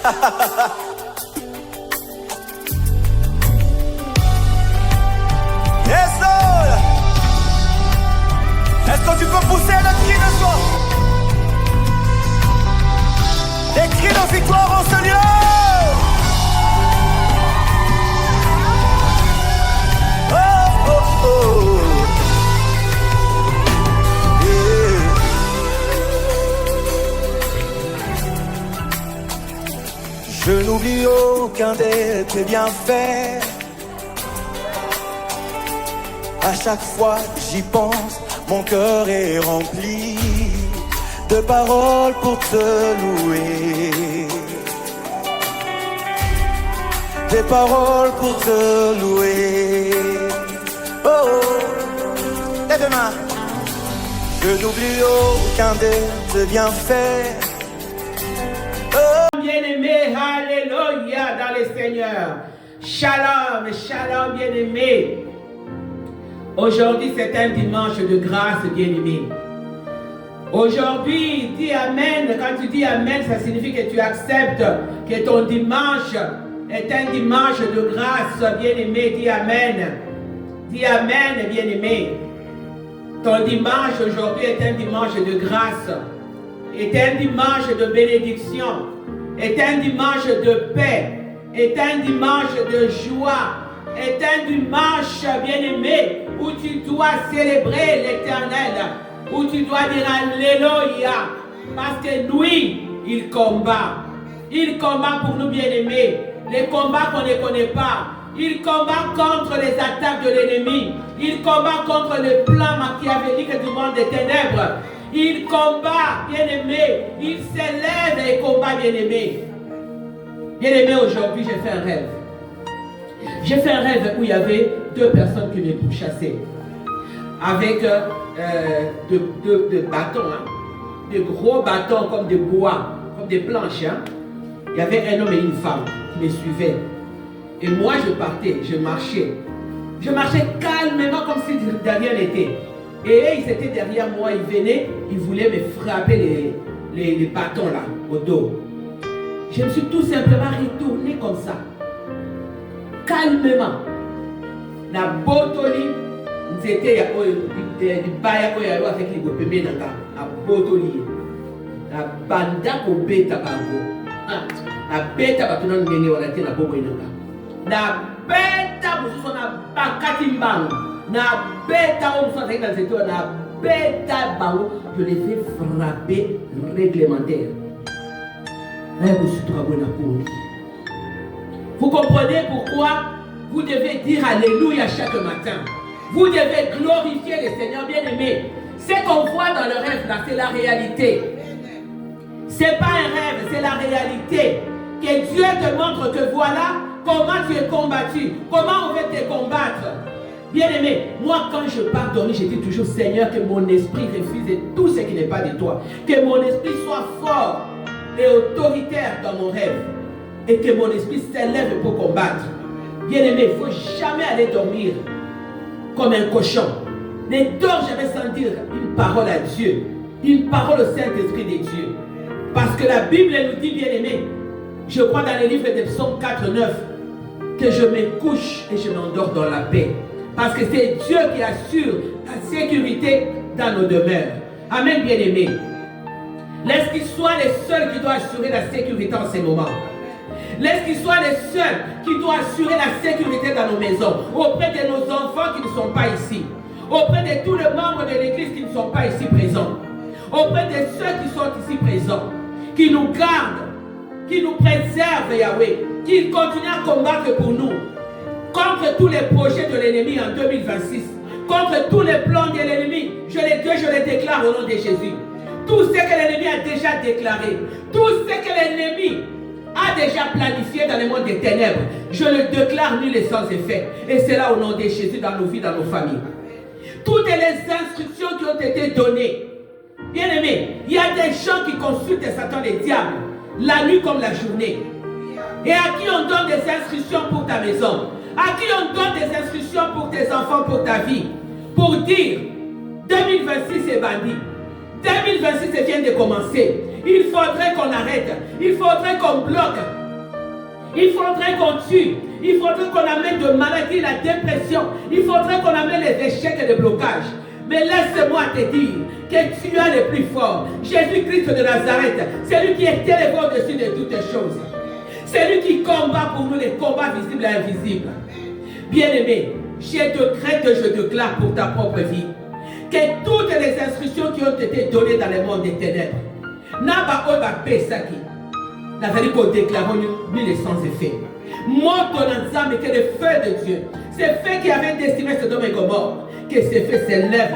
Yes, Lord. Est-ce que tu peux pousser le cri de joie? Des cris de victoire au Seigneur. Oh, oh, oh. Je n'oublie aucun de tes bienfaits. À chaque fois que j'y pense, mon cœur est rempli de paroles pour te louer. Des paroles pour te louer. Oh, oh. Lève les mains. Je n'oublie aucun de tes bienfaits. Bien-aimé, alléluia dans le Seigneur. Shalom, shalom, bien-aimé. Aujourd'hui, c'est un dimanche de grâce, bien-aimé. Aujourd'hui, dis Amen. Quand tu dis Amen, ça signifie que tu acceptes que ton dimanche est un dimanche de grâce, bien-aimé. Dis Amen. Dis Amen, bien-aimé. Ton dimanche aujourd'hui est un dimanche de grâce, est un dimanche de bénédiction, est un dimanche de paix, est un dimanche de joie, est un dimanche, bien-aimé, où tu dois célébrer l'Éternel, où tu dois dire Alléluia, parce que lui, il combat. Il combat pour nous, bien-aimés, les combats qu'on ne connaît pas. Il combat contre les attaques de l'ennemi. Il combat contre les plans machiavéliques du monde des ténèbres. Il combat, bien-aimé. Il s'élève et combat, bien-aimé. Bien-aimé, aujourd'hui, j'ai fait un rêve. J'ai fait un rêve où il y avait deux personnes qui me pourchassaient. Avec deux bâtons, hein, des gros bâtons comme des bois, comme des planches. Hein. Il y avait un homme et une femme qui me suivaient. Et moi, je partais, je marchais. Je marchais calmement comme si de rien n'était. Et ils étaient derrière moi, ils venaient, ils voulaient me frapper les bâtons là, au dos. Je me suis tout simplement retourné comme ça. Calmement. La botoli, nous étions du baya koyalo avec les gopemé nanga. La botoli. La banda ko beta bango. La beta batuna ngene wala te na bobo nanga. Na beta mususu na bakati mbango. Na beta o mususu avec dans cette na beta bango, je les fais frapper réglementaire. Vous comprenez pourquoi vous devez dire Alléluia chaque matin. Vous devez glorifier le Seigneur bien-aimé. Ce qu'on voit dans le rêve là, c'est la réalité. Ce n'est pas un rêve, c'est la réalité. Que Dieu te montre que voilà comment tu es combattu, comment on veut te combattre. Bien-aimé, moi quand je pars dormir, je dis toujours Seigneur, que mon esprit refuse tout ce qui n'est pas de toi. Que mon esprit soit fort et autoritaire dans mon rêve. Et que mon esprit s'élève pour combattre. Bien-aimé, il ne faut jamais aller dormir comme un cochon. Ne dors jamais sans dire une parole à Dieu. Une parole au Saint-Esprit de Dieu. Parce que la Bible nous dit, bien-aimé, je crois dans le livre de Psaume 4, 9, que je me couche et je m'endors dans la paix. Parce que c'est Dieu qui assure la sécurité dans nos demeures. Amen, bien-aimé. Laisse qu'il soit les seuls qui doivent assurer la sécurité en ces moments. Laisse qu'ils soient les seuls qui doivent assurer la sécurité dans nos maisons, auprès de nos enfants qui ne sont pas ici, auprès de tous les membres de l'église qui ne sont pas ici présents, auprès de ceux qui sont ici présents, qui nous gardent, qui nous préservent, Yahweh, qui continuent à combattre pour nous, contre tous les projets de l'ennemi en 2026, contre tous les plans de l'ennemi. Je les déclare au nom de Jésus. Tout ce que l'ennemi a déjà déclaré, tout ce que l'ennemi a déjà planifié dans le monde des ténèbres, je le déclare nul et sans effet. Et c'est là au nom de Jésus dans nos vies, dans nos familles. Toutes les instructions qui ont été données, bien aimés, il y a des gens qui consultent Satan et diable, la nuit comme la journée. Et à qui on donne des instructions pour ta maison, à qui on donne des instructions pour tes enfants, pour ta vie, pour dire 2026 est bandit, 2026 vient de commencer. Il faudrait qu'on arrête. Il faudrait qu'on bloque. Il faudrait qu'on tue. Il faudrait qu'on amène de maladies, la dépression. Il faudrait qu'on amène les échecs et les blocages. Mais laisse-moi te dire que tu as le plus fort. Jésus-Christ de Nazareth, c'est lui qui est élevé au-dessus de toutes les choses. C'est lui qui combat pour nous les combats visibles et invisibles. Bien-aimé, je décrète que je déclare pour ta propre vie que toutes les instructions qui ont été données dans le monde des ténèbres, n'a pas pesaki. N'a fallu qu'on déclare ni les sans effet. Montre ton ensemble que le feu de Dieu, ce feu qui avait destiné Sodome et Gomorrhe, que ce feu s'élève.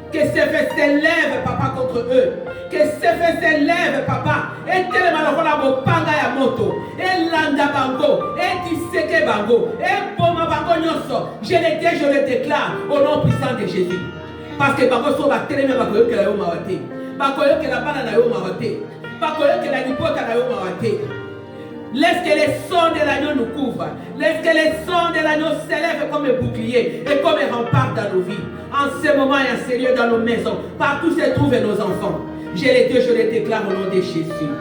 Que ce feu s'élève, papa, contre eux. Que ce feu s'élève, papa. Et tellement le la mopanga ya moto. Et landa bango. Et diseke bango. Et poma bango nyoso. Je le déclare au nom puissant de Jésus. Parce que bango so ba teleme bakoyo ke la yo mawate. Bakoyo ke la bana na yo mawate. Bakoyo ke la lipota na yo mawate. Laisse que les sons de l'agneau nous couvrent. Laisse que les sons de l'agneau s'élèvent comme un bouclier et comme un rempart dans nos vies. En ce moment et en ce lieu dans nos maisons, partout se trouvent nos enfants. Je les déclare au nom de Jésus.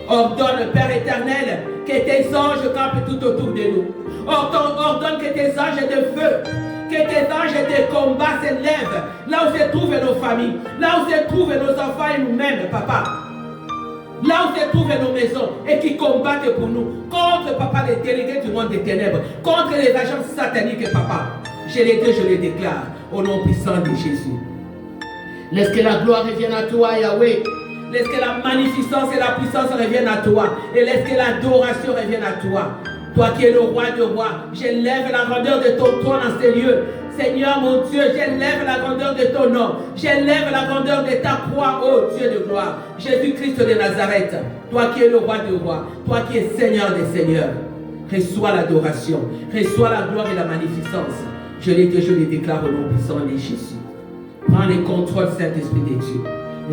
Ordonne, Père éternel, que tes anges campent tout autour de nous. Ordonne que tes anges de feu, que tes anges de combat s'élèvent là où se trouvent nos familles, là où se trouvent nos enfants et nous-mêmes, papa. Là où se trouvent nos maisons et qui combattent pour nous contre, papa, les délégués du monde des ténèbres, contre les agents sataniques, papa. Je les déclare au nom puissant de Jésus. Laisse que la gloire revienne à toi, Yahweh. Laisse que la magnificence et la puissance reviennent à toi. Et laisse que l'adoration revienne à toi. Toi qui es le roi de rois, j'élève la grandeur de ton trône en ces lieux. Seigneur mon Dieu, j'élève la grandeur de ton nom. J'élève la grandeur de ta croix, ô Dieu de gloire. Jésus-Christ de Nazareth, toi qui es le roi de rois, toi qui es Seigneur des seigneurs. Reçois l'adoration, reçois la gloire et la magnificence. Je les déclare au nom puissant de Jésus. Prends le contrôle, Saint-Esprit de Dieu.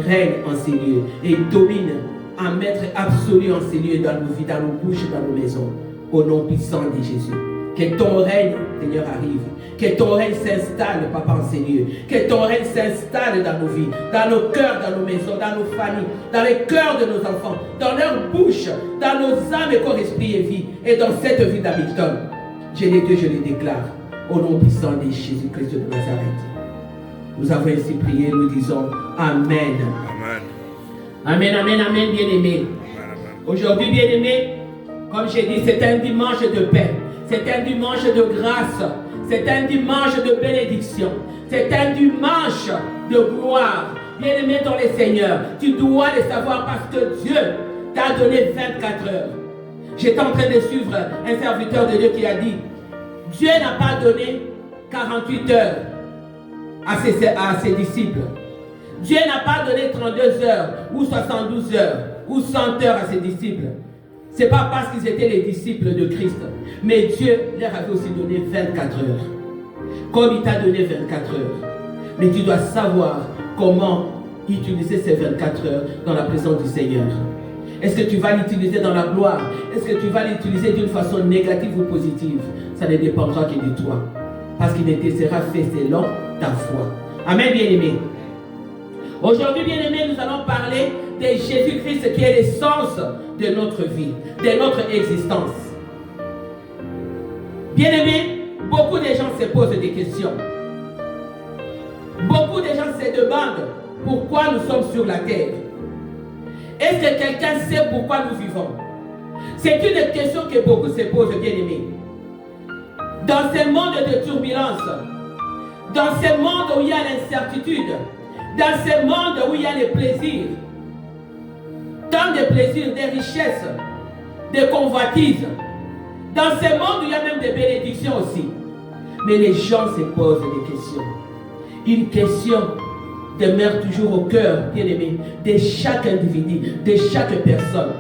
Règne en ces lieux et domine en maître absolu en ces lieux, dans nos vies, dans nos bouches, dans nos maisons. Au nom puissant de Jésus. Que ton règne, Seigneur, arrive. Que ton règne s'installe, Papa, en ces lieux. Que ton règne s'installe dans nos vies, dans nos cœurs, dans nos maisons, dans nos familles, dans les cœurs de nos enfants, dans leurs bouches, dans nos âmes, corps, esprit et vie, et dans cette vie d'Hamilton. Je les déclare. Au nom puissant de Jésus-Christ de Nazareth. Nous avons ainsi prié, nous disons Amen. Amen, amen, amen, bien-aimés. Aujourd'hui, bien-aimés, comme j'ai dit, c'est un dimanche de paix. C'est un dimanche de grâce. C'est un dimanche de bénédiction. C'est un dimanche de gloire. Bien-aimé dans le Seigneur, tu dois le savoir parce que Dieu t'a donné 24 heures. J'étais en train de suivre un serviteur de Dieu qui a dit, Dieu n'a pas donné 48 heures à ses disciples. Dieu n'a pas donné 32 heures ou 72 heures ou 100 heures à ses disciples. Ce n'est pas parce qu'ils étaient les disciples de Christ. Mais Dieu leur avait aussi donné 24 heures. Comme il t'a donné 24 heures. Mais tu dois savoir comment utiliser ces 24 heures dans la présence du Seigneur. Est-ce que tu vas l'utiliser dans la gloire? Est-ce que tu vas l'utiliser d'une façon négative ou positive? Ça ne dépendra que de toi. Parce qu'il te sera fait selon ta foi. Amen, bien-aimé. Aujourd'hui, bien-aimé, nous allons parler de Jésus-Christ qui est l'essence de notre vie, de notre existence. Bien-aimé, beaucoup de gens se posent des questions. Beaucoup de gens se demandent pourquoi nous sommes sur la terre. Est-ce que quelqu'un sait pourquoi nous vivons? C'est une question que beaucoup se posent, bien-aimés. Dans ce monde de turbulence, dans ce monde où il y a l'incertitude, dans ce monde où il y a les plaisirs, tant de plaisirs, des richesses, des convoitises, dans ce monde où il y a même des bénédictions aussi. Mais les gens se posent des questions. Une question demeure toujours au cœur, bien-aimé, de chaque individu, de chaque personne.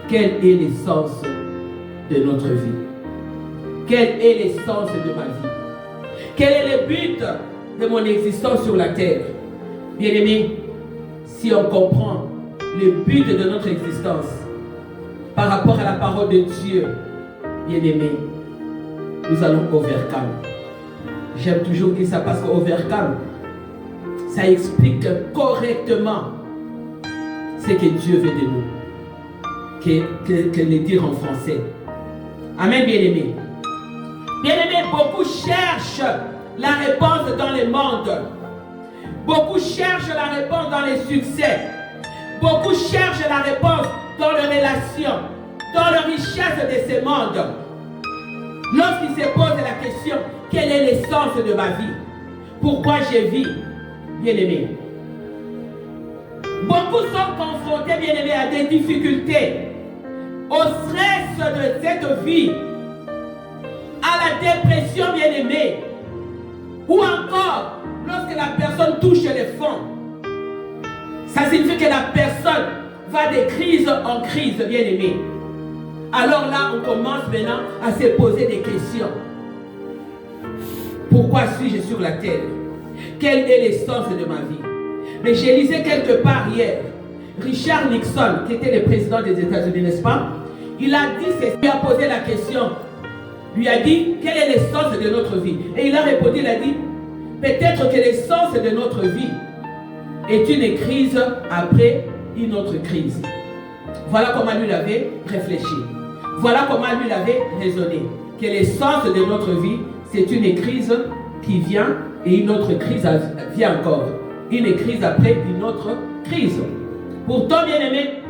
Quel est l'essence de notre vie? Quel est l'essence de ma vie? Quel est le but de mon existence sur la terre? Bien-aimé, si on comprend le but de notre existence par rapport à la parole de Dieu, bien-aimé, nous allons overcome. J'aime toujours dire ça parce qu'overcome, ça explique correctement ce que Dieu veut de nous. Que le dire en français. Amen, bien-aimés. Bien-aimés, beaucoup cherchent la réponse dans le monde. Beaucoup cherchent la réponse dans les succès. Beaucoup cherchent la réponse dans les relations, dans la richesse de ce monde. Lorsqu'ils se posent la question, quel est l'essence de ma vie? Pourquoi je vis? Bien-aimés. Beaucoup sont confrontés, bien-aimés, à des difficultés, au stress de cette vie, à la dépression, bien-aimés, ou encore lorsque la personne touche les fonds. Ça signifie que la personne va de crise en crise, bien-aimés. Alors là, on commence maintenant à se poser des questions. Pourquoi suis-je sur la terre? Quel est l'essence de ma vie? Mais j'ai lisé quelque part hier, Richard Nixon, qui était le président des États-Unis, n'est-ce pas? Il a dit, il a posé la question, lui a dit, quelle est l'essence de notre vie? Et il a répondu, il a dit, peut-être que l'essence de notre vie est une crise après une autre crise. Voilà comment lui l'avait réfléchi. Voilà comment lui l'avait raisonné. Que l'essence de notre vie, c'est une crise qui vient et une autre crise vient encore. Une crise après une autre crise. Pourtant, bien-aimés,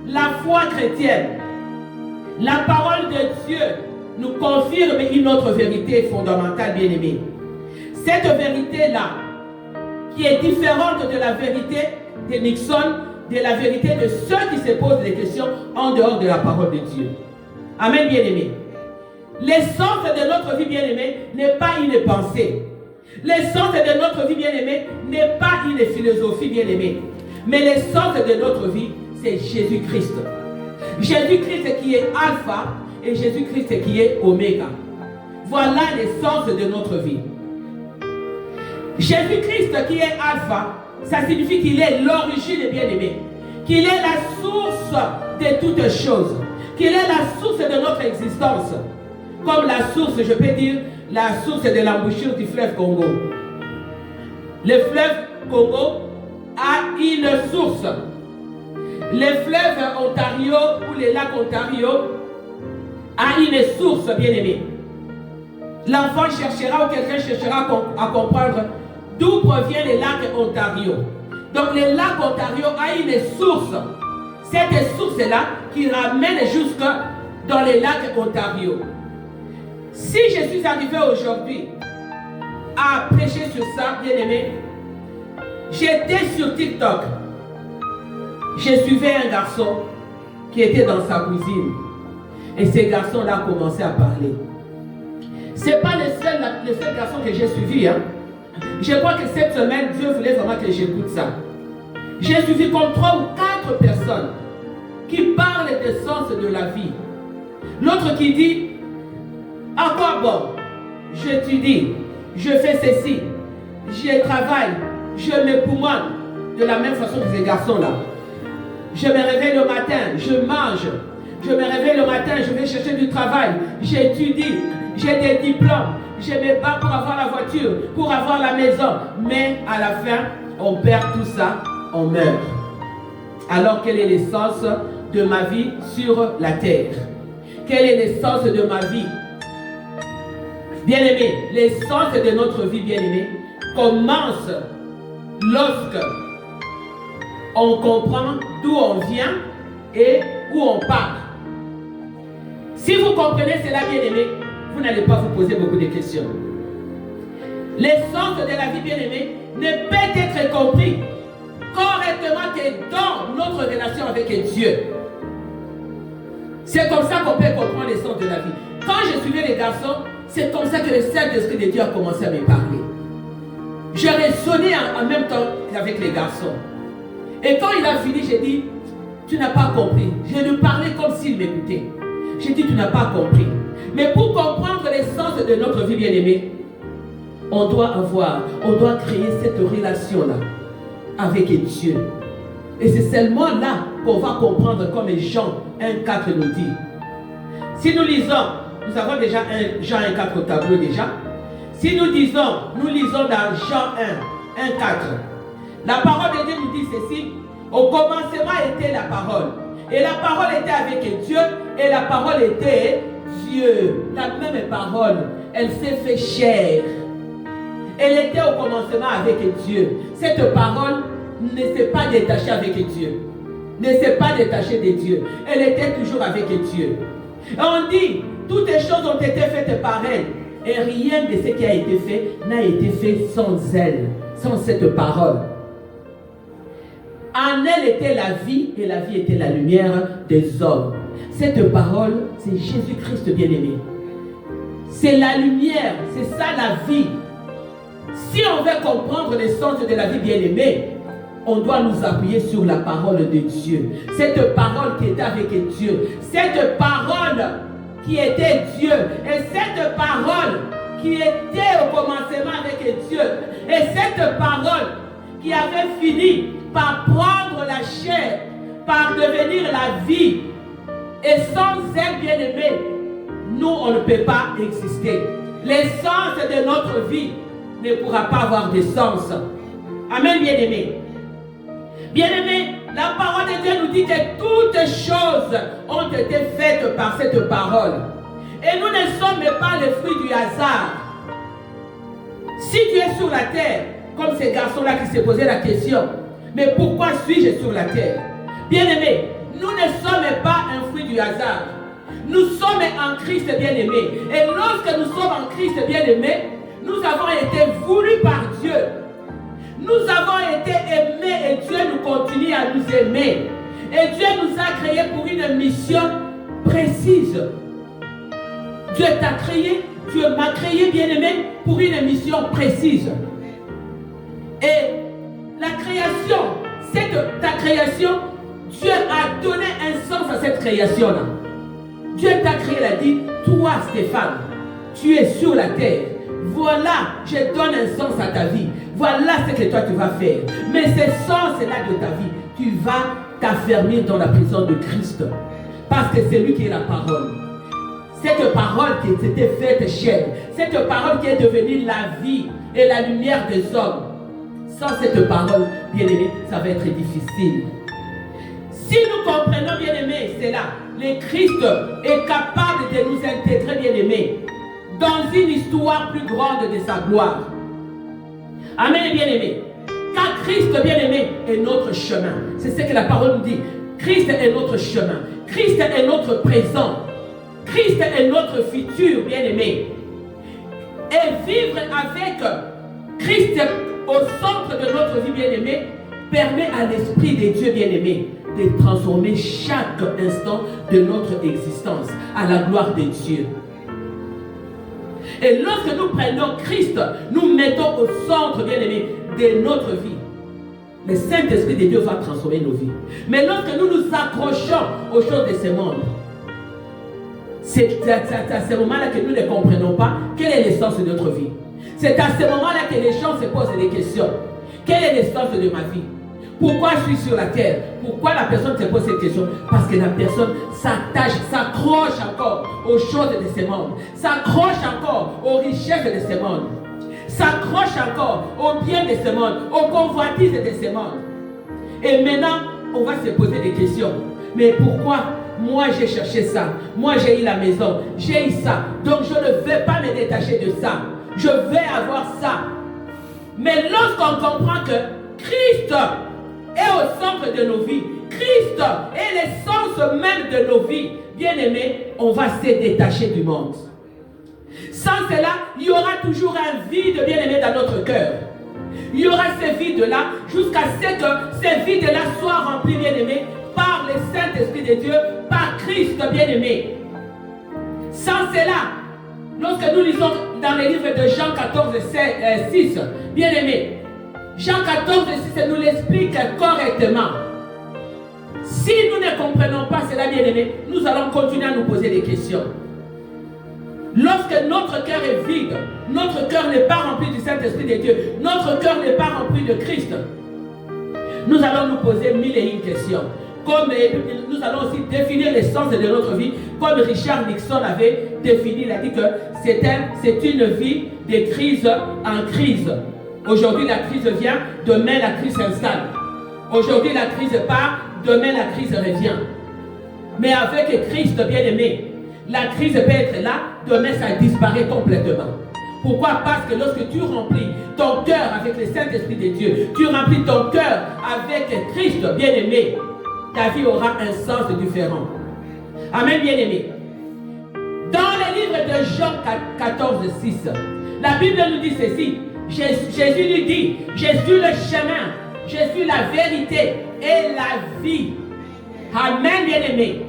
la foi chrétienne, la parole de Dieu nous confirme une autre vérité fondamentale, bien-aimés. Cette vérité-là, qui est différente de la vérité de Nixon, de la vérité de ceux qui se posent des questions en dehors de la parole de Dieu. Amen, bien-aimés. L'essence de notre vie, bien-aimée, n'est pas une pensée. L'essence de notre vie, bien-aimée, n'est pas une philosophie, bien-aimée. Mais l'essence de notre vie, c'est Jésus-Christ. Jésus-Christ qui est Alpha et Jésus-Christ qui est Oméga. Voilà l'essence de notre vie. Jésus-Christ qui est Alpha, ça signifie qu'il est l'origine, bien-aimé. Qu'il est la source de toutes choses. Qu'il est la source de notre existence. Comme la source, je peux dire, la source de l'embouchure du fleuve Congo. Le fleuve Congo a une source. Le fleuve Ontario ou le lac Ontario a une source, bien-aimée. L'enfant cherchera ou quelqu'un cherchera à comprendre d'où provient le lac Ontario. Donc le lac Ontario a une source. Cette source-là qui ramène jusque dans le lac Ontario. Si je suis arrivé aujourd'hui à prêcher sur ça, bien-aimé, j'étais sur TikTok. Je suivais un garçon qui était dans sa cuisine. Et ce garçon-là a commencé à parler. Ce n'est pas le seul garçon que j'ai suivi. Hein. Je crois que cette semaine, Dieu voulait vraiment que j'écoute ça. J'ai suivi comme 3 ou 4 personnes qui parlent du sens de la vie. L'autre qui dit, à quoi bon? J'étudie, je fais ceci, je travaille, je me poumonne. De la même façon que ces garçons-là. Je me réveille le matin, je mange. Je me réveille le matin, je vais chercher du travail. J'étudie, j'ai des diplômes. Je me bats pour avoir la voiture, pour avoir la maison. Mais à la fin, on perd tout ça, on meurt. Alors quelle est l'essence de ma vie sur la terre? Quelle est l'essence de ma vie? Bien-aimé, l'essence de notre vie, bien-aimé, commence lorsque on comprend d'où on vient et où on part. Si vous comprenez cela, bien-aimé, vous n'allez pas vous poser beaucoup de questions. L'essence de la vie, bien-aimé, ne peut être compris correctement que dans notre relation avec Dieu. C'est comme ça qu'on peut comprendre l'essence de la vie. Quand je suivais les garçons, c'est comme ça que le Saint-Esprit de Dieu a commencé à me parler. Je résonnais en même temps qu'avec les garçons. Et quand il a fini, j'ai dit, tu n'as pas compris. Je lui parlais comme s'il m'écoutait. J'ai dit, tu n'as pas compris. Mais pour comprendre l'essence de notre vie bien-aimée, on doit créer cette relation-là avec Dieu. Et c'est seulement là qu'on va comprendre comme Jean 1,4 nous dit. Si nous lisons, nous avons déjà Jean 1,4 au tableau déjà. Si nous lisons dans Jean 1,4, la parole de Dieu nous dit ceci. Au commencement était la parole. Et la parole était avec Dieu. Et la parole était Dieu. La même parole, elle s'est fait chair. Elle était au commencement avec Dieu. Cette parole ne s'est pas détachée avec Dieu. Ne s'est pas détachée de Dieu. Elle était toujours avec Dieu. Et on dit, toutes les choses ont été faites par elle. Et rien de ce qui a été fait n'a été fait sans elle, sans cette parole. En elle était la vie, et la vie était la lumière des hommes. Cette parole, c'est Jésus-Christ bien-aimé. C'est la lumière, c'est ça la vie. Si on veut comprendre l'essence de la vie bien-aimée, on doit nous appuyer sur la parole de Dieu. Cette parole qui était avec Dieu. Cette parole qui était Dieu. Et cette parole qui était au commencement avec Dieu. Et cette parole qui avait fini par prendre la chair, par devenir la vie. Et sans elle, bien-aimé, nous, on ne peut pas exister. L'essence de notre vie ne pourra pas avoir de sens. Amen, bien-aimé. Bien-aimé, la parole de Dieu nous dit que toutes choses ont été faites par cette parole. Et nous ne sommes pas les fruits du hasard. Si tu es sur la terre, comme ces garçons-là qui se posaient la question, mais pourquoi suis-je sur la terre? Bien-aimé, nous ne sommes pas un fruit du hasard. Nous sommes en Christ bien-aimé. Et lorsque nous sommes en Christ bien-aimé, nous avons été voulus par Dieu. Nous avons été aimés et Dieu nous continue à nous aimer. Et Dieu nous a créés pour une mission précise. Dieu t'a créé, Dieu m'a créé, bien-aimé, pour une mission précise. Et la création, ta création, Dieu a donné un sens à cette création-là. Dieu t'a créé, il a dit, toi Stéphane, tu es sur la terre. Voilà, je donne un sens à ta vie. Voilà ce que toi tu vas faire. Mais ce sens-là de ta vie, tu vas t'affermir dans la prison de Christ. Parce que c'est lui qui est la parole. Cette parole qui s'était faite chair. Cette parole qui est devenue la vie et la lumière des hommes. Sans cette parole, bien-aimé, ça va être difficile. Si nous comprenons, bien-aimé, c'est là. Le Christ est capable de nous intégrer, bien-aimé, dans une histoire plus grande de sa gloire. Amen, bien-aimé. Car Christ, bien-aimé, est notre chemin. C'est ce que la parole nous dit. Christ est notre chemin. Christ est notre présent. Christ est notre futur, bien-aimé. Et vivre avec Christ au centre de notre vie, bien-aimé, permet à l'Esprit de Dieu, bien-aimé, de transformer chaque instant de notre existence à la gloire de Dieu. Et lorsque nous prenons Christ, nous mettons au centre, bien-aimé, de notre vie. Le Saint-Esprit de Dieu va transformer nos vies. Mais lorsque nous nous accrochons aux choses de ce monde, c'est à ce moment-là que nous ne comprenons pas quel est l'essence de notre vie. C'est à ce moment-là que les gens se posent des questions. Quelle est l'essence de ma vie? Pourquoi je suis sur la terre? Pourquoi la personne se pose cette question? Parce que la personne s'attache, s'accroche encore aux choses de ce monde, s'accroche encore aux richesses de ce monde, s'accroche encore aux biens de ce monde, aux convoitises de ce monde. Et maintenant, on va se poser des questions. Mais pourquoi moi j'ai cherché ça? Moi j'ai eu la maison, j'ai eu ça. Donc je ne vais pas me détacher de ça. Je vais avoir ça. Mais lorsqu'on comprend que Christ est au centre de nos vies, Christ est l'essence même de nos vies, bien-aimés, on va se détacher du monde. Sans cela, il y aura toujours un vide, bien-aimé, dans notre cœur. Il y aura ce vide-là jusqu'à ce que ce vide-là soit rempli, bien-aimé, par le Saint-Esprit de Dieu, par Christ, bien-aimé. Sans cela, lorsque nous lisons dans le livre de Jean 14, 6, bien-aimé, Jean 14, 6 nous l'explique correctement. Si nous ne comprenons pas cela, bien-aimé, nous allons continuer à nous poser des questions. Lorsque notre cœur est vide, notre cœur n'est pas rempli du Saint-Esprit de Dieu, notre cœur n'est pas rempli de Christ, nous allons nous poser mille et une questions. Comme nous allons aussi définir l'essence de notre vie, comme Richard Nixon avait défini, il a dit que c'est une vie de crise en crise. Aujourd'hui la crise vient, demain la crise s'installe. Aujourd'hui, la crise part, demain, la crise revient. Mais avec Christ, bien-aimé, la crise peut être là, demain, ça disparaît complètement. Pourquoi? Parce que lorsque tu remplis ton cœur avec le Saint-Esprit de Dieu, tu remplis ton cœur avec Christ, bien-aimé, ta vie aura un sens différent. Amen, bien-aimé. Dans le livre de Jean 14, 6, la Bible nous dit ceci. Jésus lui dit, je suis le chemin, je suis la vérité et la vie. Amen, bien-aimé.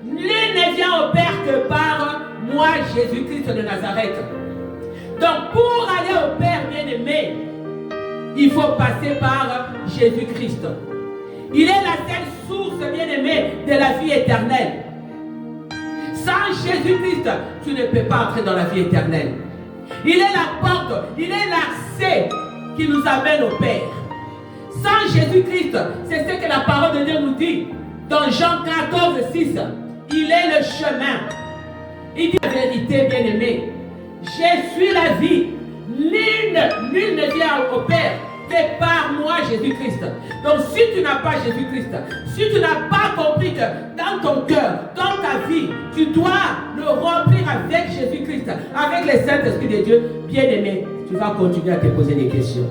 Nul ne vient au Père que par moi, Jésus-Christ de Nazareth. Donc, pour aller au Père, bien-aimé, il faut passer par Jésus-Christ. Il est la seule source, bien-aimé, de la vie éternelle. Sans Jésus-Christ, tu ne peux pas entrer dans la vie éternelle. Il est la porte, il est l'accès qui nous amène au Père. Sans Jésus-Christ, c'est ce que la parole de Dieu nous dit. Dans Jean 14, 6, il est le chemin. Il dit la vérité, bien-aimé. Je suis la vie. Nul ne vient au Père que par moi, Jésus-Christ. Donc si tu n'as pas Jésus-Christ, si tu n'as pas compris que dans ton cœur, dans ta vie, tu dois le remplir avec Jésus-Christ, avec le Saint-Esprit de Dieu, bien-aimé, tu vas continuer à te poser des questions.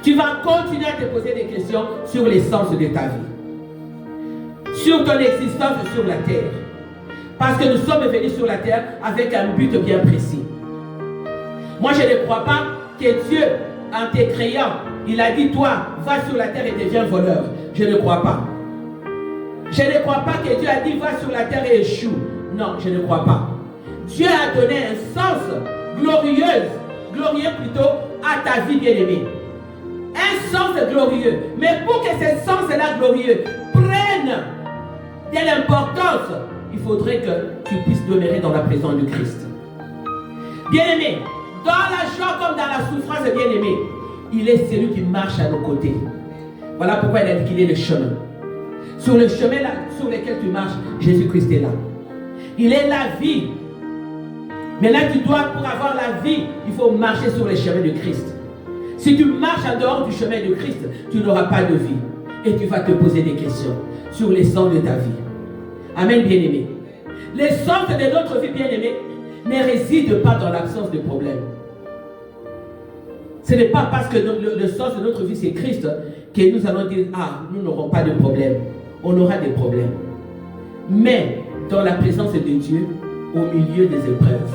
Tu vas continuer à te poser des questions sur l'essence de ta vie, sur ton existence sur la terre. Parce que nous sommes venus sur la terre avec un but bien précis. Moi, je ne crois pas que Dieu, en te créant, il a dit, toi, va sur la terre et deviens voleur. Je ne crois pas. Je ne crois pas que Dieu a dit, va sur la terre et échoue. Non, je ne crois pas. Dieu a donné un sens glorieux plutôt, à ta vie, bien-aimée. Un sens glorieux. Mais pour que ce sens-là glorieux prenne de l'importance, il faudrait que tu puisses demeurer dans la présence de Christ. Bien-aimé, dans la joie comme dans la souffrance, bien-aimé, il est celui qui marche à nos côtés. Voilà pourquoi il a dit qu'il est le chemin. Sur le chemin là, sur lequel tu marches, Jésus-Christ est là. Il est la vie. Mais là, tu dois, pour avoir la vie, il faut marcher sur le chemin de Christ. Si tu marches en dehors du chemin de Christ, tu n'auras pas de vie. Et tu vas te poser des questions sur l'essence de ta vie. Amen, bien-aimé. L'essence de notre vie, bien-aimé, ne réside pas dans l'absence de problèmes. Ce n'est pas parce que le sens de notre vie, c'est Christ, que nous allons dire, ah, nous n'aurons pas de problème. On aura des problèmes. Mais, dans la présence de Dieu, au milieu des épreuves,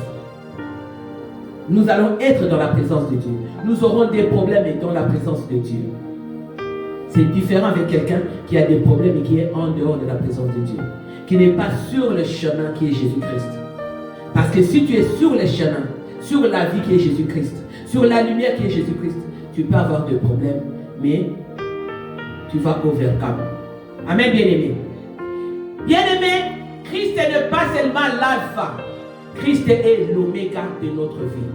nous allons être dans la présence de Dieu. Nous aurons des problèmes et dans la présence de Dieu. C'est différent avec quelqu'un qui a des problèmes et qui est en dehors de la présence de Dieu. Qui n'est pas sur le chemin qui est Jésus-Christ. Parce que si tu es sur le chemin, sur la vie qui est Jésus-Christ, sur la lumière qui est Jésus-Christ, tu peux avoir des problèmes, mais tu vas overcome. Amen, bien-aimé. Bien-aimé, Christ n'est pas seulement l'alpha. Christ est l'oméga de notre vie.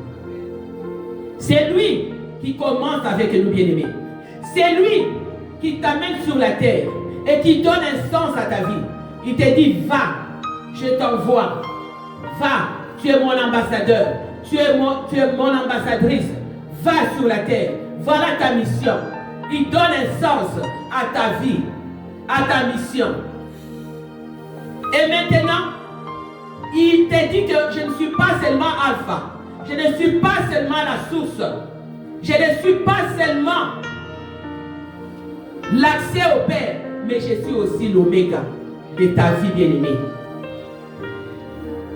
C'est lui qui commence avec nous, bien-aimés. C'est lui qui t'amène sur la terre et qui donne un sens à ta vie. Il te dit, va, je t'envoie. Va, tu es mon ambassadeur. Tu es mon ambassadrice. Va sur la terre. Voilà ta mission. Il donne un sens à ta vie, à ta mission. Et maintenant, il te dit que je ne suis pas seulement alpha. Je ne suis pas seulement la source. Je ne suis pas seulement l'accès au Père, mais je suis aussi l'oméga de ta vie, bien-aimée.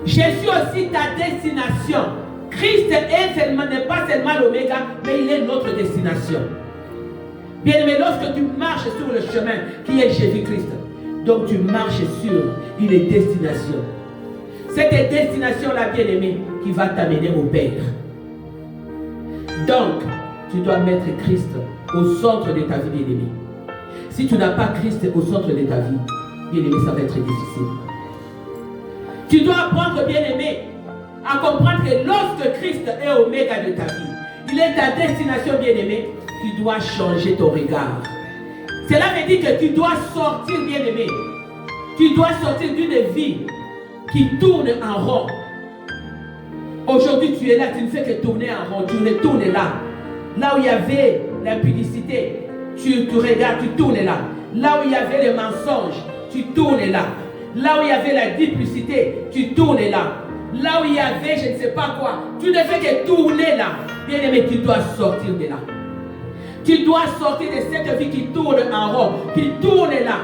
Je suis aussi ta destination. Christ n'est pas seulement l'oméga, mais il est notre destination. Bien-aimé, lorsque tu marches sur le chemin qui est Jésus-Christ, donc tu marches sur une destination. C'est cette destination-là, bien-aimé, qui va t'amener au Père. Donc, tu dois mettre Christ au centre de ta vie, bien-aimé. Si tu n'as pas Christ au centre de ta vie, bien-aimé, ça va être difficile. Tu dois apprendre, bien-aimé, à comprendre que lorsque Christ est oméga de ta vie, il est ta destination, bien-aimé, tu dois changer ton regard. Cela veut dire que tu dois sortir, bien-aimé. Tu dois sortir d'une vie qui tourne en rond. Aujourd'hui, tu es là, tu ne fais que tourner en rond. Tu retournes là. Là où il y avait l'impudicité. tu regardes, tu tournes là. Là où il y avait le mensonge, tu tournes là. Là où il y avait la duplicité, tu tournes là. Là où il y avait je ne sais pas quoi, tu ne fais que tourner là. Bien aimé, tu dois sortir de là. Tu dois sortir de cette vie qui tourne en rond, qui tourne là.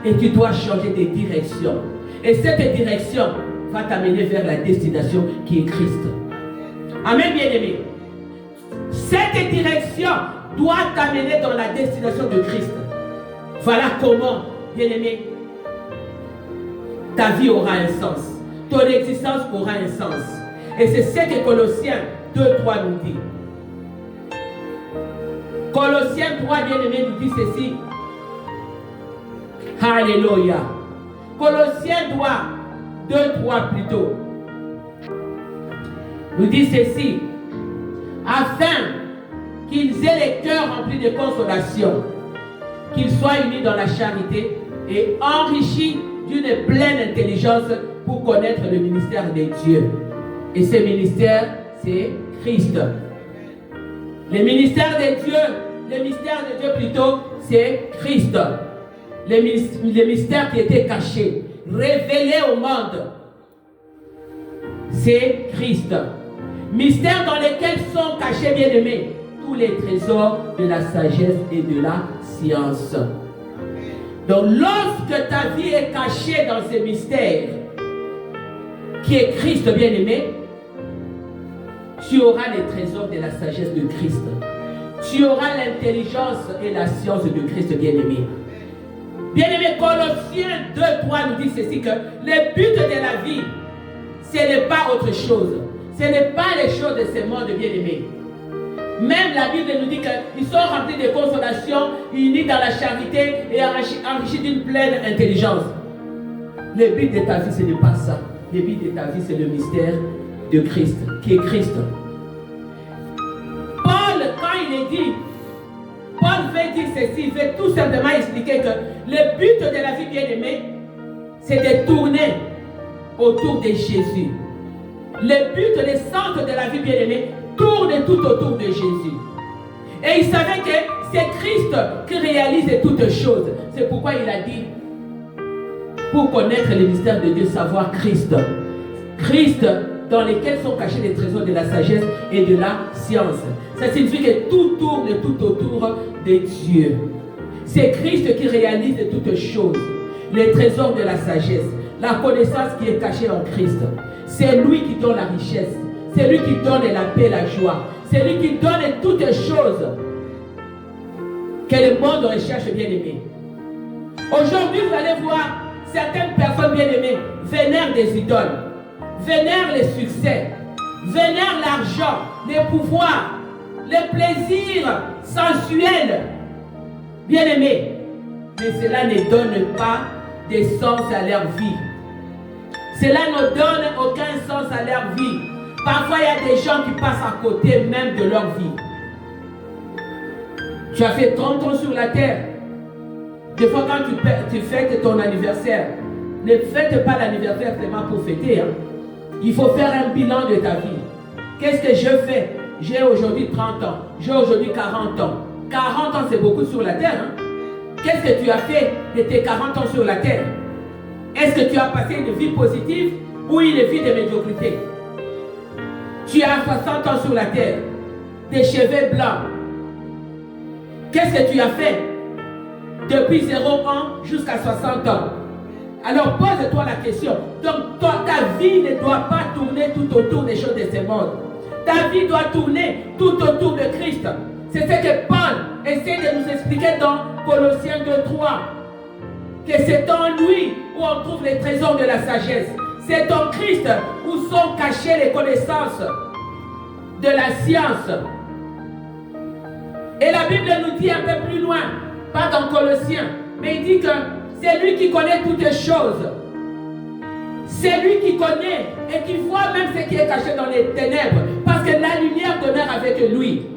Et tu dois changer de direction. Et cette direction va t'amener vers la destination qui est Christ. Amen, bien-aimé. Cette direction doit t'amener dans la destination de Christ. Voilà comment, bien-aimé, ta vie aura un sens. Ton existence aura un sens. Et c'est ce que Colossiens 2:3 nous dit. Colossiens 3, bien-aimé, nous dit ceci. Alléluia. Colossiens 2:3 plutôt, nous dit ceci. Afin qu'ils aient les cœurs remplis de consolation, qu'ils soient unis dans la charité et enrichis d'une pleine intelligence pour connaître le ministère de Dieu. Et ce ministère, c'est Christ. Le ministère de Dieu, le mystère de Dieu plutôt, c'est Christ. Le mystère qui était caché, révélé au monde, c'est Christ. Mystère dans lequel sont cachés, bien-aimés, tous les trésors de la sagesse et de la science. Donc lorsque ta vie est cachée dans ce mystère qui est Christ, bien-aimé, tu auras les trésors de la sagesse de Christ. Tu auras l'intelligence et la science de Christ, bien-aimé. Bien-aimé, Colossiens 2:3 nous dit ceci, que le but de la vie, ce n'est pas autre chose. Ce n'est pas les choses de ce monde, bien-aimé. Même la Bible nous dit qu'ils sont remplis de consolation, unis dans la charité et enrichis d'une pleine intelligence. Le but de ta vie, ce n'est pas ça. Le but de ta vie, c'est le mystère de Christ, qui est Christ. Paul, quand il est dit, Paul veut dire ceci, il veut tout simplement expliquer que le but de la vie, bien-aimée, c'est de tourner autour de Jésus. Le but, le centre de la vie, bien-aimée, tourne tout autour de Jésus. Et il savait que c'est Christ qui réalise toutes choses. C'est pourquoi il a dit, pour connaître le mystère de Dieu, savoir Christ. Christ dans lequel sont cachés les trésors de la sagesse et de la science. Ça signifie que tout tourne tout autour de Dieu. C'est Christ qui réalise toutes choses. Les trésors de la sagesse, la connaissance qui est cachée en Christ. C'est lui qui donne la richesse. C'est lui qui donne la paix, la joie. C'est lui qui donne toutes choses que le monde recherche, bien-aimé. Aujourd'hui, vous allez voir certaines personnes, bien-aimées, vénèrent des idoles, vénèrent les succès, vénèrent l'argent, les pouvoirs, les plaisirs sensuels, bien-aimés. Mais cela ne donne pas de sens à leur vie. Cela ne donne aucun sens à leur vie. Parfois, il y a des gens qui passent à côté même de leur vie. Tu as fait 30 ans sur la terre. Des fois, quand tu fêtes ton anniversaire, ne fête pas l'anniversaire seulement pour fêter. Hein. Il faut faire un bilan de ta vie. Qu'est-ce que je fais? J'ai aujourd'hui 30 ans. J'ai aujourd'hui 40 ans. 40 ans, c'est beaucoup sur la terre. Hein. Qu'est-ce que tu as fait de tes 40 ans sur la terre? Est-ce que tu as passé une vie positive ou une vie de médiocrité? Tu as 60 ans sur la terre, des cheveux blancs. Qu'est-ce que tu as fait depuis 0 ans jusqu'à 60 ans? Alors pose-toi la question. Donc ta vie ne doit pas tourner tout autour des choses de ce monde. Ta vie doit tourner tout autour de Christ. C'est ce que Paul essaie de nous expliquer dans Colossiens 2:3. Que c'est en lui où on trouve les trésors de la sagesse. C'est en Christ où sont cachées les connaissances de la science. Et la Bible nous dit un peu plus loin, pas dans Colossiens, mais il dit que c'est lui qui connaît toutes les choses. C'est lui qui connaît et qui voit même ce qui est caché dans les ténèbres. Parce que la lumière demeure avec lui.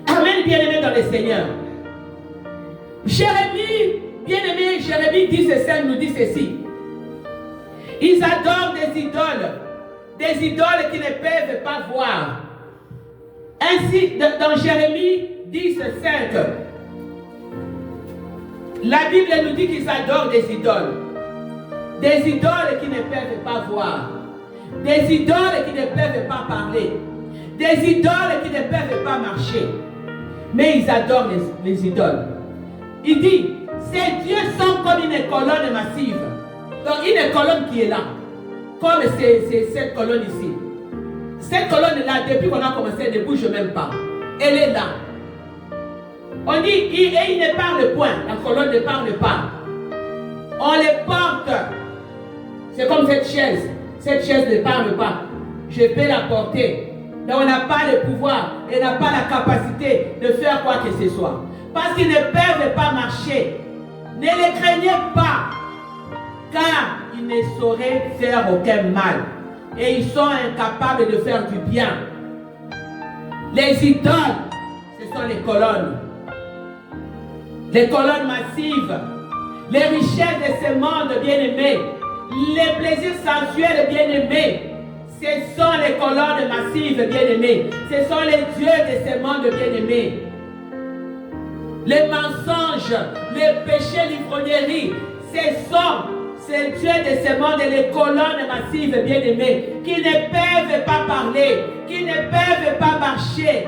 Amen, bien-aimé dans le Seigneur. Jérémie, bien-aimé, Jérémie 10:5 nous dit ceci. Ils adorent des idoles qui ne peuvent pas voir. Ainsi, dans Jérémie 10, 5, la Bible nous dit qu'ils adorent des idoles. Des idoles qui ne peuvent pas voir. Des idoles qui ne peuvent pas parler. Des idoles qui ne peuvent pas marcher. Mais ils adorent les idoles. Il dit, ces dieux sont comme une colonne massive. Donc une colonne qui est là. Comme c'est cette colonne ici. Cette colonne-là, depuis qu'on a commencé, elle ne bouge même pas. Elle est là. On dit, il ne parle point. La colonne ne parle pas. On les porte. C'est comme cette chaise. Cette chaise ne parle pas. Je peux la porter. Mais on n'a pas le pouvoir. Et n'a pas la capacité de faire quoi que ce soit. Parce qu'ils ne peuvent pas marcher. Ne les craignez pas. Car ils ne sauraient faire aucun mal. Et ils sont incapables de faire du bien. Les idoles, ce sont les colonnes. Les colonnes massives. Les richesses de ce monde bien-aimé. Les plaisirs sensuels bien-aimés. Ce sont les colonnes massives bien-aimés. Ce sont les dieux de ce monde bien-aimé. Les mensonges, les péchés, l'ivrognerie. Ce sont ces dieux de ce monde et les colonnes massives bien-aimées qui ne peuvent pas parler, qui ne peuvent pas marcher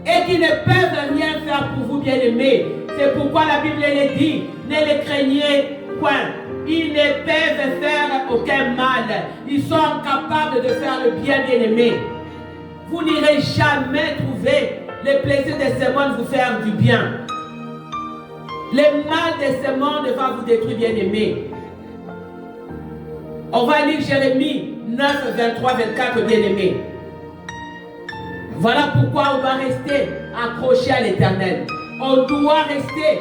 et qui ne peuvent rien faire pour vous bien-aimés. C'est pourquoi la Bible les dit, ne les craignez point. Ils ne peuvent faire aucun mal. Ils sont capables de faire le bien bien-aimé. Vous n'irez jamais trouver le plaisir de ce monde vous faire du bien. Le mal de ce monde va vous détruire bien-aimé. On va lire Jérémie 9, 23, 24 bien-aimé. Voilà pourquoi on doit rester accroché à l'Éternel. On doit rester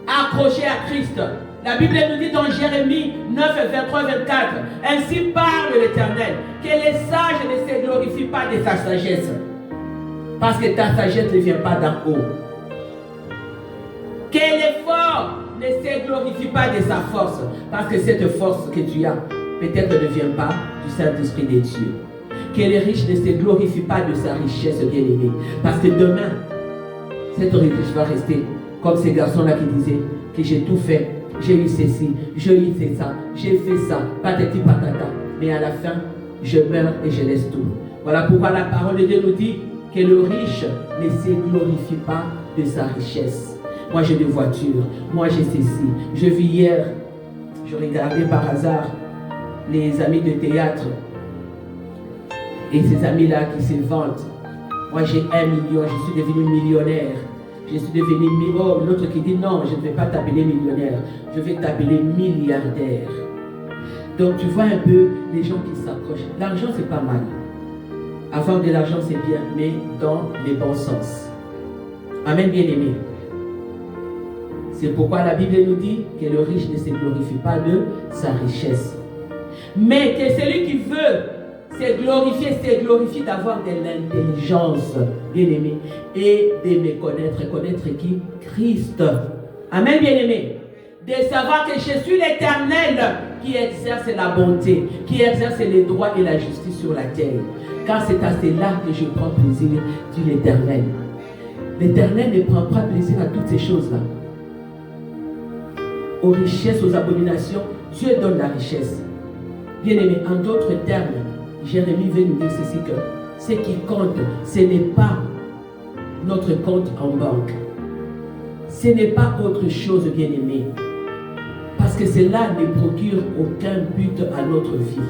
accroché à Christ. La Bible nous dit dans Jérémie 9, 23, 24, ainsi parle l'Éternel, que les sages ne se glorifient pas de sa sagesse, parce que ta sagesse ne vient pas d'en haut. Que les forts ne se glorifient pas de sa force, parce que cette force que tu as, peut-être ne vient pas du Saint-Esprit des dieux. Que les riches ne se glorifient pas de sa richesse bien-aimée, parce que demain, cette richesse va rester comme ces garçons-là qui disaient que j'ai tout fait. J'ai eu ceci, j'ai eu ça, j'ai fait ça, patati patata. Mais à la fin, je meurs et je laisse tout. Voilà pourquoi la parole de Dieu nous dit que le riche ne se glorifie pas de sa richesse. Moi j'ai des voitures, moi j'ai ceci. Je vis hier, je regardais par hasard les amis de théâtre et ces amis-là qui se vantent. Moi j'ai 1 million, je suis devenu millionnaire. Je suis devenu millionnaire. L'autre qui dit non, je ne vais pas t'appeler millionnaire, je vais t'appeler milliardaire. Donc tu vois un peu les gens qui s'accrochent. L'argent c'est pas mal. Avoir de l'argent c'est bien, mais dans les bons sens. Amen, bien-aimé. C'est pourquoi la Bible nous dit que le riche ne se glorifie pas de sa richesse. Mais que celui qui veut se glorifie d'avoir de l'intelligence, bien-aimé, et de me connaître. Connaître qui? Christ. Amen, bien-aimé. De savoir que je suis l'Éternel qui exerce la bonté, qui exerce les droits et la justice sur la terre. Car c'est à cela que je prends plaisir, dit l'Éternel. L'Éternel ne prend pas plaisir à toutes ces choses-là. Aux richesses, aux abominations, Dieu donne la richesse. Bien-aimé, en d'autres termes, Jérémie veut nous dire ceci, que ce qui compte, ce n'est pas notre compte en banque. Ce n'est pas autre chose, bien-aimé. Parce que cela ne procure aucun but à notre vie.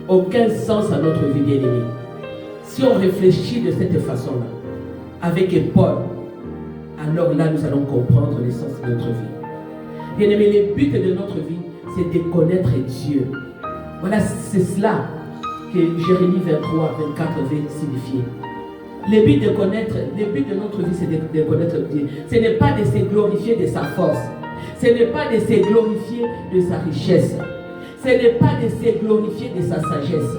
Aucun sens à notre vie, bien-aimé. Si on réfléchit de cette façon-là, avec Paul, alors là, nous allons comprendre l'essence de notre vie. Bien-aimé, le but de notre vie, c'est de connaître Dieu. Voilà, c'est cela que Jérémie 23, 24 veut signifier. Le but de notre vie, c'est de connaître Dieu. Ce n'est pas de se glorifier de sa force. Ce n'est pas de se glorifier de sa richesse. Ce n'est pas de se glorifier de sa sagesse.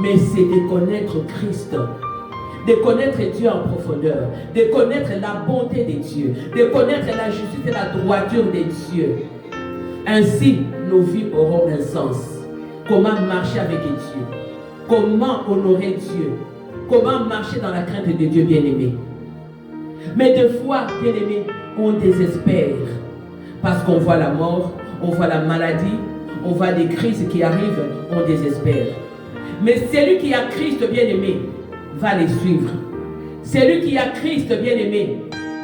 Mais c'est de connaître Christ. De connaître Dieu en profondeur. De connaître la bonté de Dieu. De connaître la justice et la droiture de Dieu. Ainsi, nos vies auront un sens. Comment marcher avec Dieu? Comment honorer Dieu? Comment marcher dans la crainte de Dieu bien-aimé? Mais des fois, bien-aimés, on désespère. Parce qu'on voit la mort, on voit la maladie, on voit des crises qui arrivent, on désespère. Mais celui qui a Christ, bien-aimé, va les suivre. Celui qui a Christ, bien-aimé,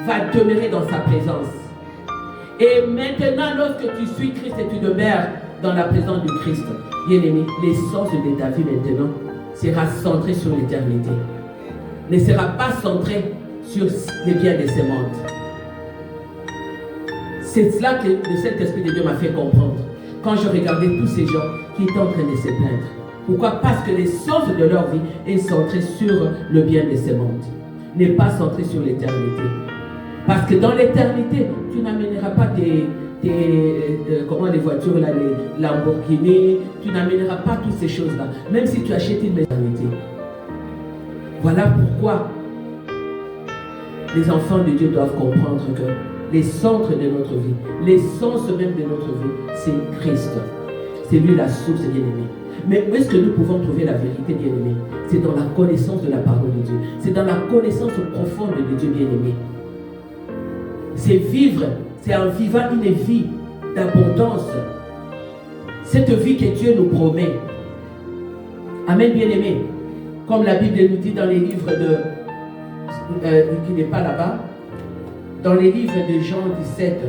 va demeurer dans sa présence. Et maintenant, lorsque tu suis Christ et tu demeures dans la présence du Christ, bien-aimé, l'essence de ta vie maintenant sera centrée sur l'éternité. Ne sera pas centrée sur les biens de ce monde. C'est cela que le Saint-Esprit de Dieu m'a fait comprendre. Quand je regardais tous ces gens qui étaient en train de se plaindre. Pourquoi? Parce que l'essence de leur vie est centrée sur le bien de ce monde. N'est pas centrée sur l'éternité. Parce que dans l'éternité, tu n'amèneras pas les voitures, là, les Lamborghini, tu n'amèneras pas toutes ces choses-là. Même si tu achètes une éternité. Voilà pourquoi les enfants de Dieu doivent comprendre que les centres de notre vie, l'essence même de notre vie, c'est Christ. C'est lui la source, bien-aimé. Mais où est-ce que nous pouvons trouver la vérité, bien-aimé? C'est dans la connaissance de la parole de Dieu. C'est dans la connaissance profonde de Dieu, bien-aimé. C'est vivre, c'est en vivant une vie d'abondance. Cette vie que Dieu nous promet. Amen, bien-aimé. Comme la Bible nous dit dans les livres qui n'est pas là-bas, dans les livres de Jean 17,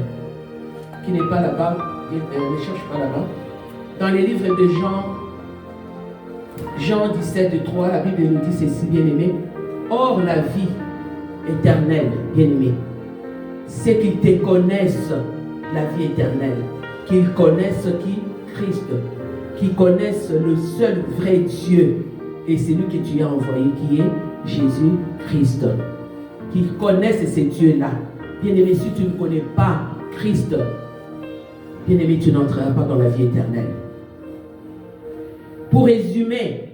qui n'est pas là-bas, ne cherche pas là-bas, dans les livres de Jean 17, 3, la Bible nous dit ceci, bien-aimé. Or, la vie éternelle, bien-aimé, c'est qu'ils te connaissent, la vie éternelle, qu'ils connaissent qui? Christ, qu'ils connaissent le seul vrai Dieu, et c'est lui que tu as envoyé, qui est Jésus-Christ. Qu'ils connaissent ces dieux-là. Bien-aimé, si tu ne connais pas Christ, bien-aimé, tu n'entreras pas dans la vie éternelle. Pour résumer,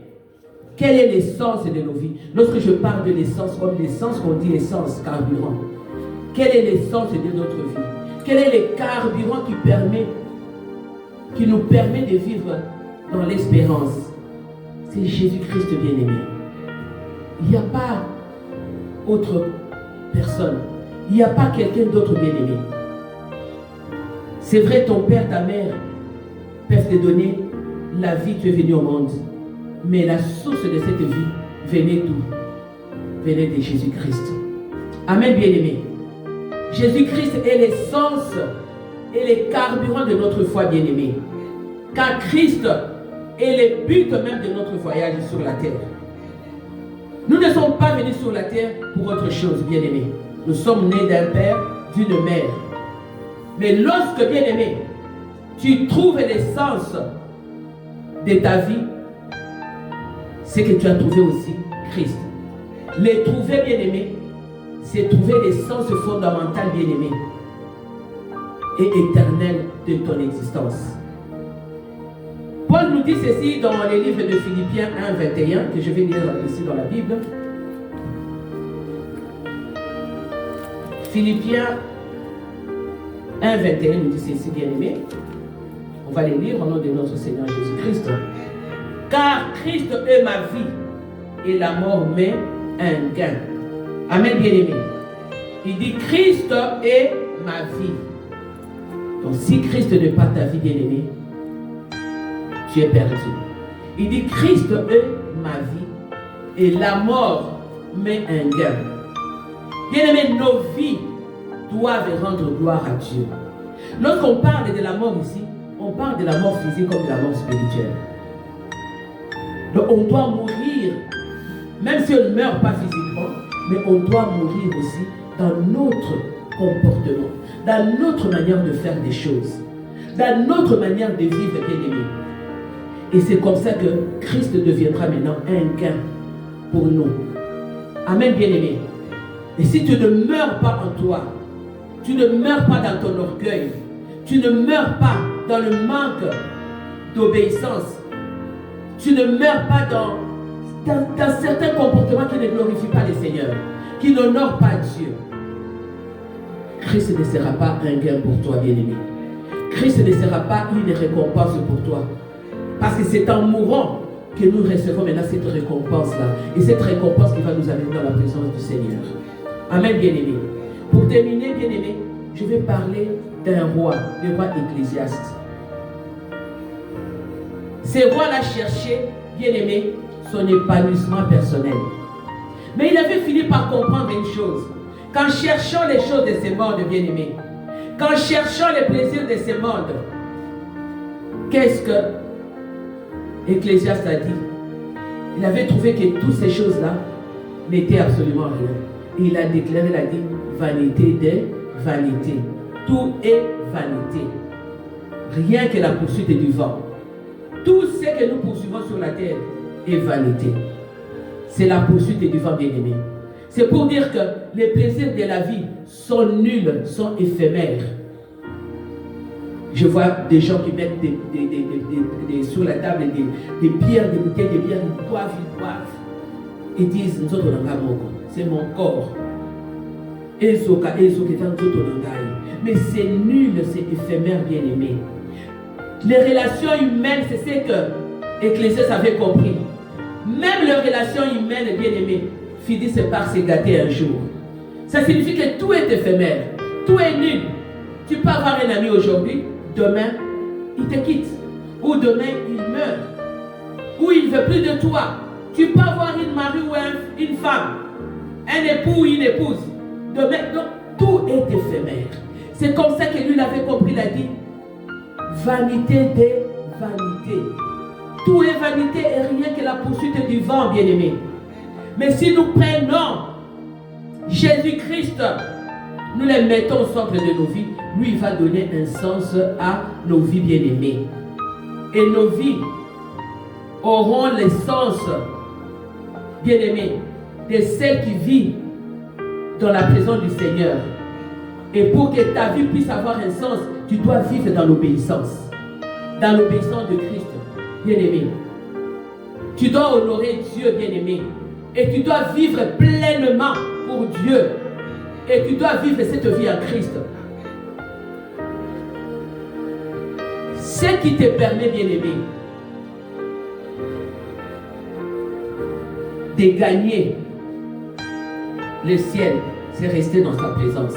quelle est l'essence de nos vies? Lorsque je parle de l'essence, comme l'essence qu'on dit essence, carburant. Quelle est l'essence de notre vie? Quel est le carburant qui nous permet de vivre dans l'espérance? C'est Jésus-Christ bien-aimé. Il n'y a pas autre personne. Il n'y a pas quelqu'un d'autre bien-aimé. C'est vrai, ton père, ta mère peuvent te donner la vie, tu es venu au monde. Mais la source de cette vie venait d'où? Venait de Jésus-Christ. Amen, bien-aimé. Jésus-Christ est l'essence et le carburant de notre foi, bien-aimé. Car Christ est le but même de notre voyage sur la terre. Nous ne sommes pas venus sur la terre pour autre chose, bien-aimé. Nous sommes nés d'un père, d'une mère. Mais lorsque, bien-aimé, tu trouves l'essence de ta vie, c'est que tu as trouvé aussi Christ. Les trouver, bien-aimé, c'est trouver l'essence fondamentale, bien-aimé, et éternelle de ton existence. Paul nous dit ceci dans les livres de Philippiens 1, 21, que je vais lire ici dans la Bible. Philippiens 1, 21 nous dit ceci, bien-aimé. On va les lire au nom de notre Seigneur Jésus-Christ. Car Christ est ma vie et la mort m'est un gain. Amen, bien-aimé. Il dit Christ est ma vie. Donc si Christ n'est pas ta vie, bien-aimé, tu es perdu. Il dit Christ est ma vie et la mort m'est un gain. Bien-aimé, nos vies doivent rendre gloire à Dieu. Lorsqu'on parle de la mort ici, on parle de la mort physique comme de la mort spirituelle. Donc on doit mourir, même si on ne meurt pas physiquement, mais on doit mourir aussi dans notre comportement, dans notre manière de faire des choses, dans notre manière de vivre, bien-aimé. Et c'est comme ça que Christ deviendra maintenant un gain pour nous. Amen, bien-aimé. Et si tu ne meurs pas en toi, tu ne meurs pas dans ton orgueil, tu ne meurs pas dans le manque d'obéissance, tu ne meurs pas dans certains comportements qui ne glorifient pas le Seigneur, qui n'honorent pas Dieu, Christ ne sera pas un gain pour toi, bien-aimé. Christ ne sera pas une récompense pour toi. Parce que c'est en mourant que nous recevons maintenant cette récompense-là. Et cette récompense qui va nous amener dans la présence du Seigneur. Amen, bien-aimé. Pour terminer, bien-aimé, je vais parler d'un roi, le roi Ecclésiaste. Ce roi-là cherchait, bien-aimé, son épanouissement personnel. Mais il avait fini par comprendre une chose. Qu'en cherchant les choses de ce monde, bien-aimé, qu'en cherchant les plaisirs de ce monde, qu'est-ce que Ecclésiaste a dit? Il avait trouvé que toutes ces choses-là n'étaient absolument rien. Et il a déclaré, il a dit, vanité des vanités. Tout est vanité. Rien que la poursuite du vent. Tout ce que nous poursuivons sur la terre est vanité. C'est la poursuite du vent, bien-aimé. C'est pour dire que les plaisirs de la vie sont nuls, sont éphémères. Je vois des gens qui mettent sur la table des bières, des bouteilles de bière, ils boivent. Ils disent, nous autres, c'est mon corps. Mais c'est nul, c'est éphémère, bien-aimé. Les relations humaines, c'est ce que Ecclésiaste avait compris. Même les relations humaines, bien-aimées, finissent par se gâter un jour. Ça signifie que tout est éphémère. Tout est nul. Tu peux avoir un ami aujourd'hui, demain, il te quitte. Ou demain, il meurt. Ou il ne veut plus de toi. Tu peux avoir une mari ou une femme, un époux ou une épouse. Demain, donc, tout est éphémère. C'est comme ça que lui l'avait compris, il a dit, vanité des vanités. Tout est vanité et rien que la poursuite du vent, bien-aimé. Mais si nous prenons Jésus-Christ, nous les mettons au centre de nos vies, lui, il va donner un sens à nos vies, bien-aimées. Et nos vies auront le sens, bien-aimé, de celle qui vit dans la présence du Seigneur. Et pour que ta vie puisse avoir un sens, tu dois vivre dans l'obéissance. Dans l'obéissance de Christ, bien-aimé. Tu dois honorer Dieu, bien-aimé. Et tu dois vivre pleinement pour Dieu. Et tu dois vivre cette vie en Christ. Ce qui te permet, bien-aimé, de gagner le ciel, c'est rester dans sa présence.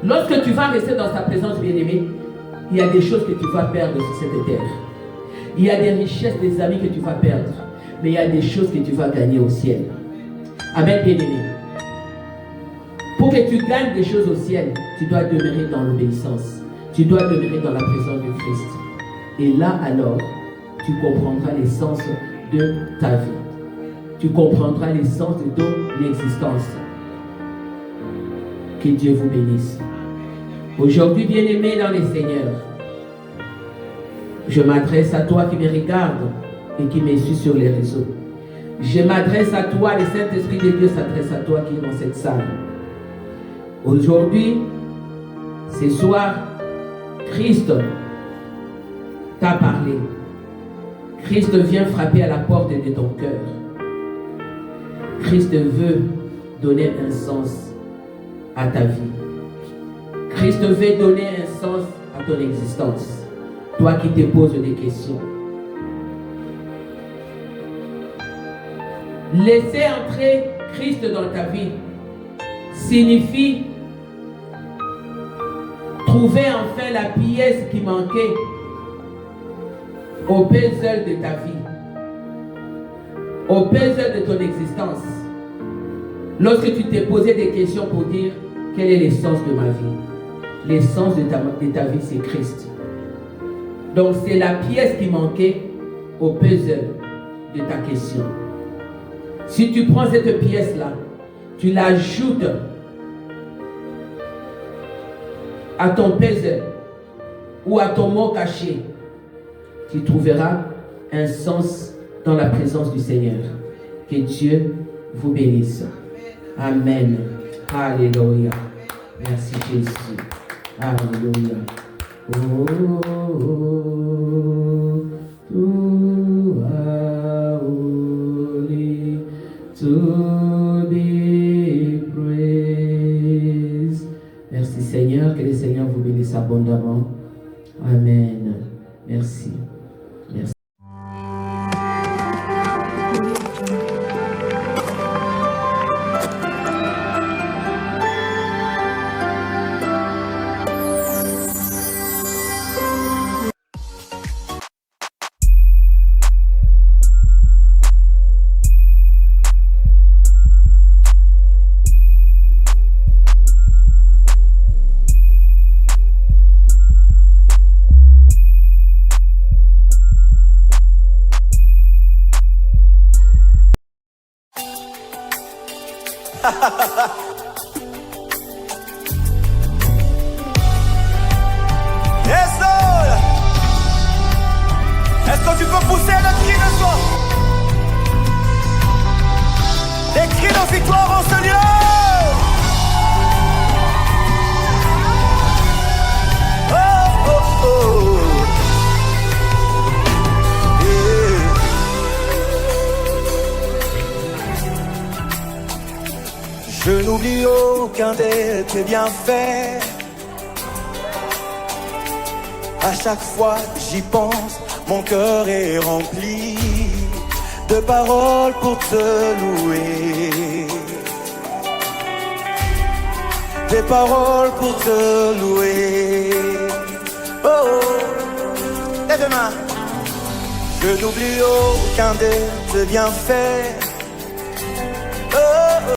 Lorsque tu vas rester dans sa présence, bien-aimé, il y a des choses que tu vas perdre sur cette terre. Il y a des richesses, des amis que tu vas perdre. Mais il y a des choses que tu vas gagner au ciel. Amen, bien-aimé. Pour que tu gagnes des choses au ciel, tu dois demeurer dans l'obéissance. Tu dois demeurer dans la présence de Christ. Et là, alors, tu comprendras l'essence de ta vie. Tu comprendras l'essence de ton existence. Que Dieu vous bénisse. Aujourd'hui, bien-aimé dans les Seigneurs, je m'adresse à toi qui me regarde et qui me suit sur les réseaux. Je m'adresse à toi, le Saint-Esprit de Dieu s'adresse à toi qui est dans cette salle. Aujourd'hui, ce soir, Christ t'a parlé. Christ vient frapper à la porte de ton cœur. Christ veut donner un sens à ta vie. Christ veut donner un sens à ton existence. Toi qui te poses des questions. Laisser entrer Christ dans ta vie signifie trouver enfin la pièce qui manquait au puzzle de ta vie, au puzzle de ton existence. Lorsque tu t'es posé des questions pour dire quel est l'essence de ma vie, l'essence de ta vie, c'est Christ. Donc c'est la pièce qui manquait au puzzle de ta question. Si tu prends cette pièce-là, tu l'ajoutes à ton puzzle ou à ton mot caché, tu trouveras un sens dans la présence du Seigneur. Que Dieu vous bénisse. Amen. Alléluia. Merci Jésus. Alléluia. Oh, tu as holy to be praised. Merci Seigneur, que le Seigneur vous bénisse abondamment. Amen. Merci. Merci. Yes, Lord. Est-ce que tu peux pousser le cri de toi? Des cris de victoire au Seigneur. Oh, oh, oh. Je n'oublie aucun de tes bienfaits. À chaque fois j'y pense, mon cœur est rempli de paroles pour te louer. Des paroles pour te louer. Oh, oh. Lève les mains. Je n'oublie aucun de tes bienfaits.